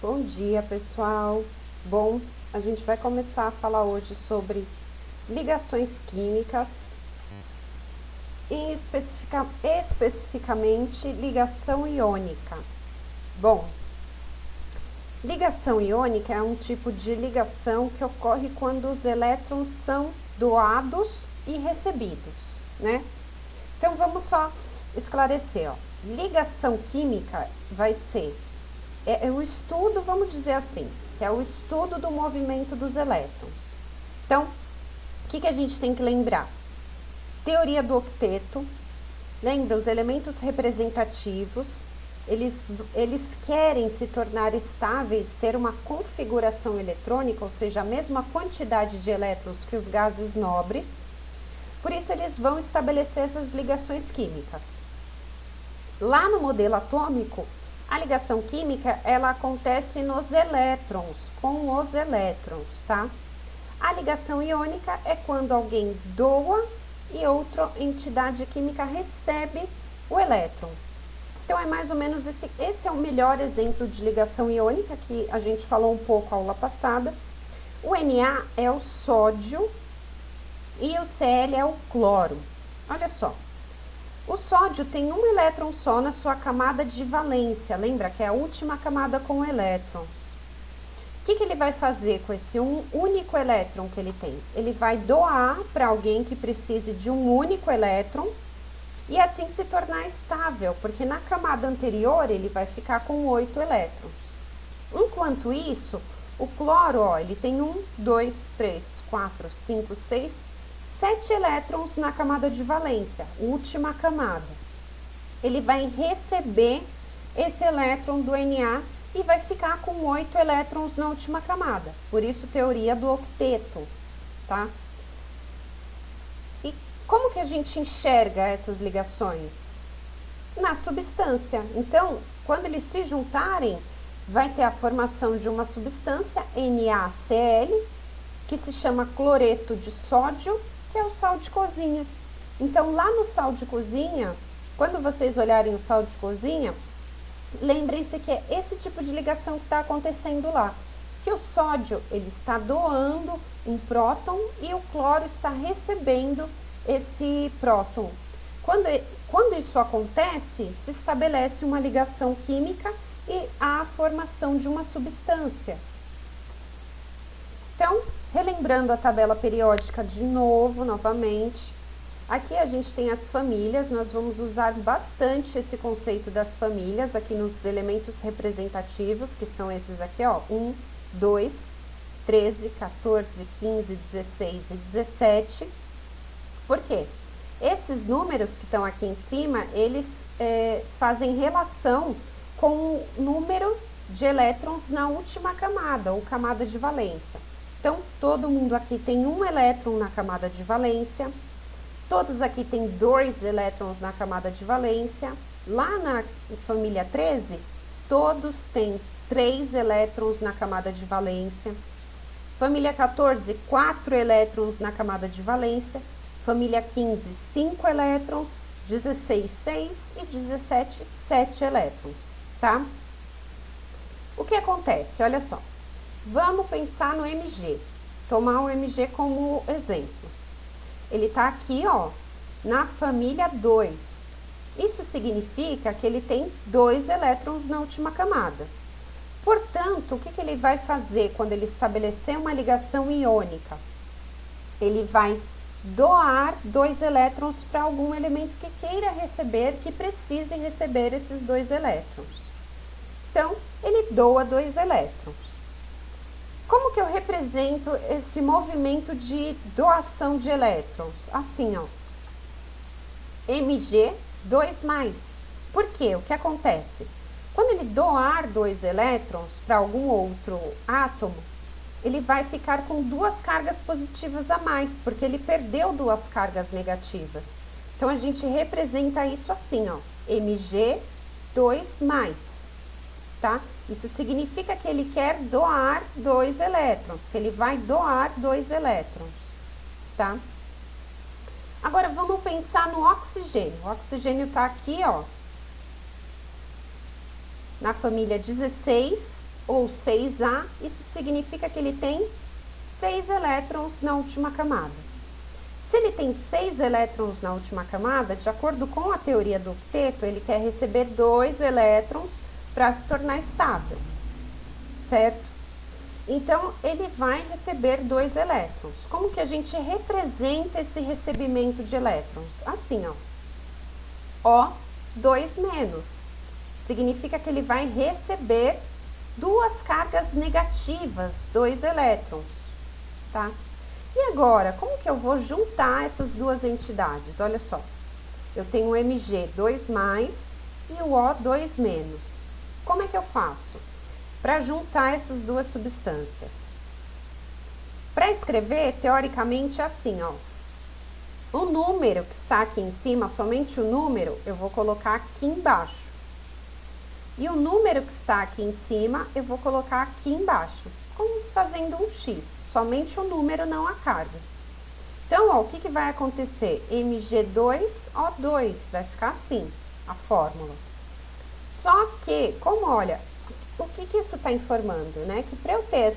Bom dia, pessoal. Bom, a gente vai começar a falar hoje sobre ligações químicas e especificamente ligação iônica. Bom, ligação iônica é um tipo de ligação que ocorre quando os elétrons são doados e recebidos, né? Então vamos só esclarecer, ó. Ligação química vai ser o estudo, vamos dizer assim, que é o estudo do movimento dos elétrons. Então, o que a gente tem que lembrar? Teoria do octeto, lembra os elementos representativos, eles querem se tornar estáveis, ter uma configuração eletrônica, ou seja, a mesma quantidade de elétrons que os gases nobres, por isso eles vão estabelecer essas ligações químicas. Lá no modelo atômico, a ligação química, ela acontece nos elétrons, com os elétrons, tá? A ligação iônica é quando alguém doa e outra entidade química recebe o elétron. Então, é mais ou menos esse é o melhor exemplo de ligação iônica, que a gente falou um pouco na aula passada. O Na é o sódio e o Cl é o cloro. Olha só. O sódio tem um elétron só na sua camada de valência, lembra que é a última camada com elétrons. O que ele vai fazer com esse único elétron que ele tem? Ele vai doar para alguém que precise de um único elétron e assim se tornar estável, porque na camada anterior ele vai ficar com 8 elétrons. Enquanto isso, o cloro, ó, ele tem 1, 2, 3, 4, 5, 6, 7 elétrons na camada de valência, última camada. Ele vai receber esse elétron do Na e vai ficar com 8 elétrons na última camada. Por isso, teoria do octeto, tá? E como que a gente enxerga essas ligações? Na substância. Então, quando eles se juntarem, vai ter a formação de uma substância, NaCl, que se chama cloreto de sódio, que é o sal de cozinha. Então, lá no sal de cozinha, quando vocês olharem o sal de cozinha, lembrem-se que é esse tipo de ligação que está acontecendo lá. Que o sódio, ele está doando um próton e o cloro está recebendo esse próton. Quando isso acontece, se estabelece uma ligação química e há a formação de uma substância. Então, relembrando a tabela periódica de novo, novamente, aqui a gente tem as famílias, nós vamos usar bastante esse conceito das famílias aqui nos elementos representativos, que são esses aqui, ó, 1, 2, 13, 14, 15, 16 e 17. Por quê? Esses números que estão aqui em cima, eles fazem relação com o número de elétrons na última camada, ou camada de valência. Então, todo mundo aqui tem um elétron na camada de valência, todos aqui têm 2 elétrons na camada de valência. Lá na família 13, todos têm 3 elétrons na camada de valência. Família 14, 4 elétrons na camada de valência. Família 15, 5 elétrons. 16, 6 e 17, 7 elétrons, tá? O que acontece? Olha só. Vamos pensar no Mg, tomar o Mg como exemplo. Ele está aqui, ó, na família 2. Isso significa que ele tem 2 elétrons na última camada. Portanto, o que ele vai fazer quando ele estabelecer uma ligação iônica? Ele vai doar 2 elétrons para algum elemento que queira receber, que precise receber esses 2 elétrons. Então, ele doa 2 elétrons. Como que eu represento esse movimento de doação de elétrons? Assim, ó. Mg, 2+. Por quê? O que acontece? Quando ele doar 2 elétrons para algum outro átomo, ele vai ficar com 2 cargas positivas a mais, porque ele perdeu 2 cargas negativas. Então, a gente representa isso assim, ó. Mg, 2+. Tá? Isso significa que ele quer doar 2 elétrons, que ele vai doar 2 elétrons, tá? Agora, vamos pensar no oxigênio. O oxigênio tá aqui, ó, na família 16, ou 6A, isso significa que ele tem 6 elétrons na última camada. Se ele tem 6 elétrons na última camada, de acordo com a teoria do octeto, ele quer receber 2 elétrons para se tornar estável, certo? Então, ele vai receber 2 elétrons. Como que a gente representa esse recebimento de elétrons? Assim, ó. O2-. Significa que ele vai receber 2 cargas negativas, 2 elétrons, tá? E agora, como que eu vou juntar essas duas entidades? Olha só, eu tenho o Mg2+, e o O2-. Como é que eu faço para juntar essas duas substâncias? Para escrever, teoricamente, é assim, ó. O número que está aqui em cima, somente o número, eu vou colocar aqui embaixo. E o número que está aqui em cima, eu vou colocar aqui embaixo, como fazendo um X, somente o número, não a carga. Então, ó, o que vai acontecer? Mg2O2, vai ficar assim, a fórmula. Só que, como, olha, o que isso está informando, né? Que para eu ter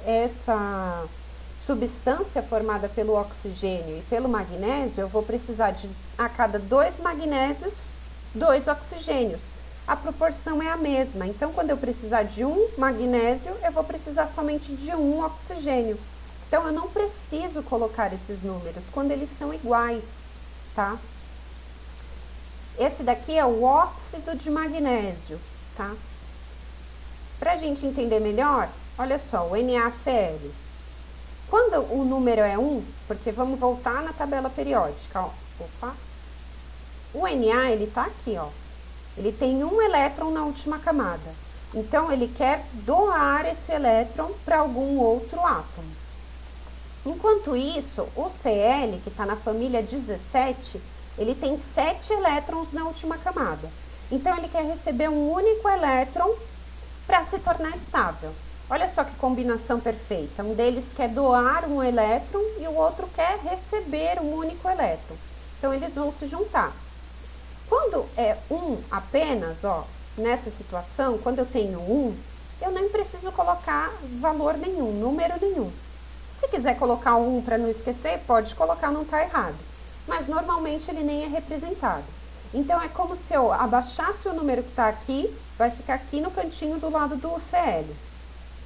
essa substância formada pelo oxigênio e pelo magnésio, eu vou precisar de, a cada 2 magnésios, 2 oxigênios. A proporção é a mesma, então quando eu precisar de um magnésio, eu vou precisar somente de um oxigênio. Então eu não preciso colocar esses números quando eles são iguais, tá? Esse daqui é o óxido de magnésio, tá? Pra gente entender melhor, olha só, o NaCl. Quando o número é 1, porque vamos voltar na tabela periódica, ó. Opa. O Na, ele tá aqui, ó. Ele tem um elétron na última camada. Então, ele quer doar esse elétron para algum outro átomo. Enquanto isso, o Cl, que está na família 17, ele tem 7 elétrons na última camada. Então, ele quer receber um único elétron para se tornar estável. Olha só que combinação perfeita. Um deles quer doar um elétron e o outro quer receber um único elétron. Então, eles vão se juntar. Quando é 1 apenas, ó, nessa situação, quando eu tenho 1, eu nem preciso colocar valor nenhum, número nenhum. Se quiser colocar 1 para não esquecer, pode colocar, não está errado. Mas normalmente ele nem é representado. Então é como se eu abaixasse o número que está aqui, vai ficar aqui no cantinho do lado do Cl.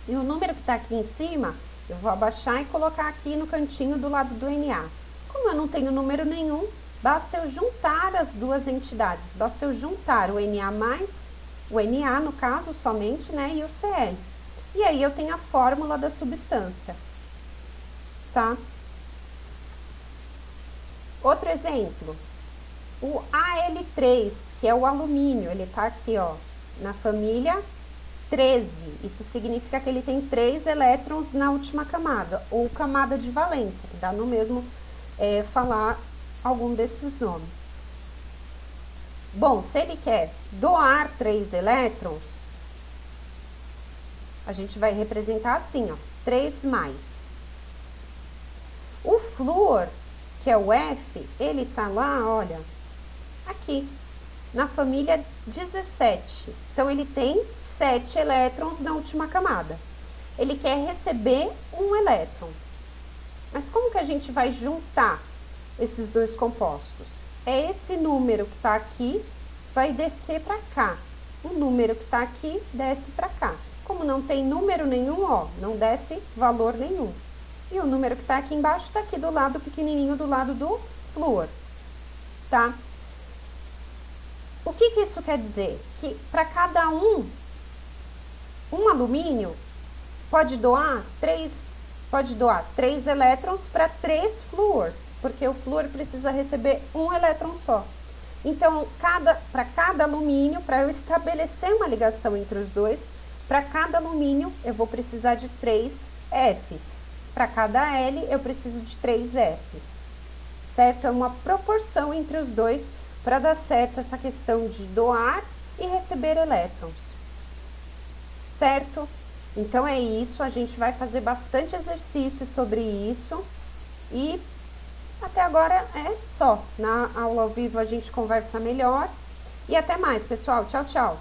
E o número que está aqui em cima, eu vou abaixar e colocar aqui no cantinho do lado do Na. Como eu não tenho número nenhum, basta eu juntar as duas entidades, basta eu juntar o Na mais, o Na no caso somente, né, e o Cl. E aí eu tenho a fórmula da substância, tá? Outro exemplo, o Al3, que é o alumínio, ele tá aqui, ó, na família 13. Isso significa que ele tem 3 elétrons na última camada, ou camada de valência, que dá no mesmo falar algum desses nomes. Bom, se ele quer doar 3 elétrons, a gente vai representar assim, ó, 3+. O flúor, que é o F, ele tá lá, olha, aqui, na família 17. Então, ele tem 7 elétrons na última camada. Ele quer receber um elétron. Mas como que a gente vai juntar esses dois compostos? É esse número que está aqui, vai descer para cá. O número que está aqui, desce para cá. Como não tem número nenhum, ó, não desce valor nenhum. E o número que está aqui embaixo, está aqui do lado pequenininho, do lado do flúor, tá? O que isso quer dizer? Que para cada um alumínio pode doar 3 elétrons para 3 flúors, porque o flúor precisa receber um elétron só. Então, para cada alumínio, para eu estabelecer uma ligação entre os dois, para cada alumínio eu vou precisar de 3 Fs. Para cada L eu preciso de 3 Fs. Certo? É uma proporção entre os dois para dar certo essa questão de doar e receber elétrons. Certo? Então é isso, a gente vai fazer bastante exercício sobre isso e até agora é só. Na aula ao vivo a gente conversa melhor e até mais, pessoal. Tchau, tchau!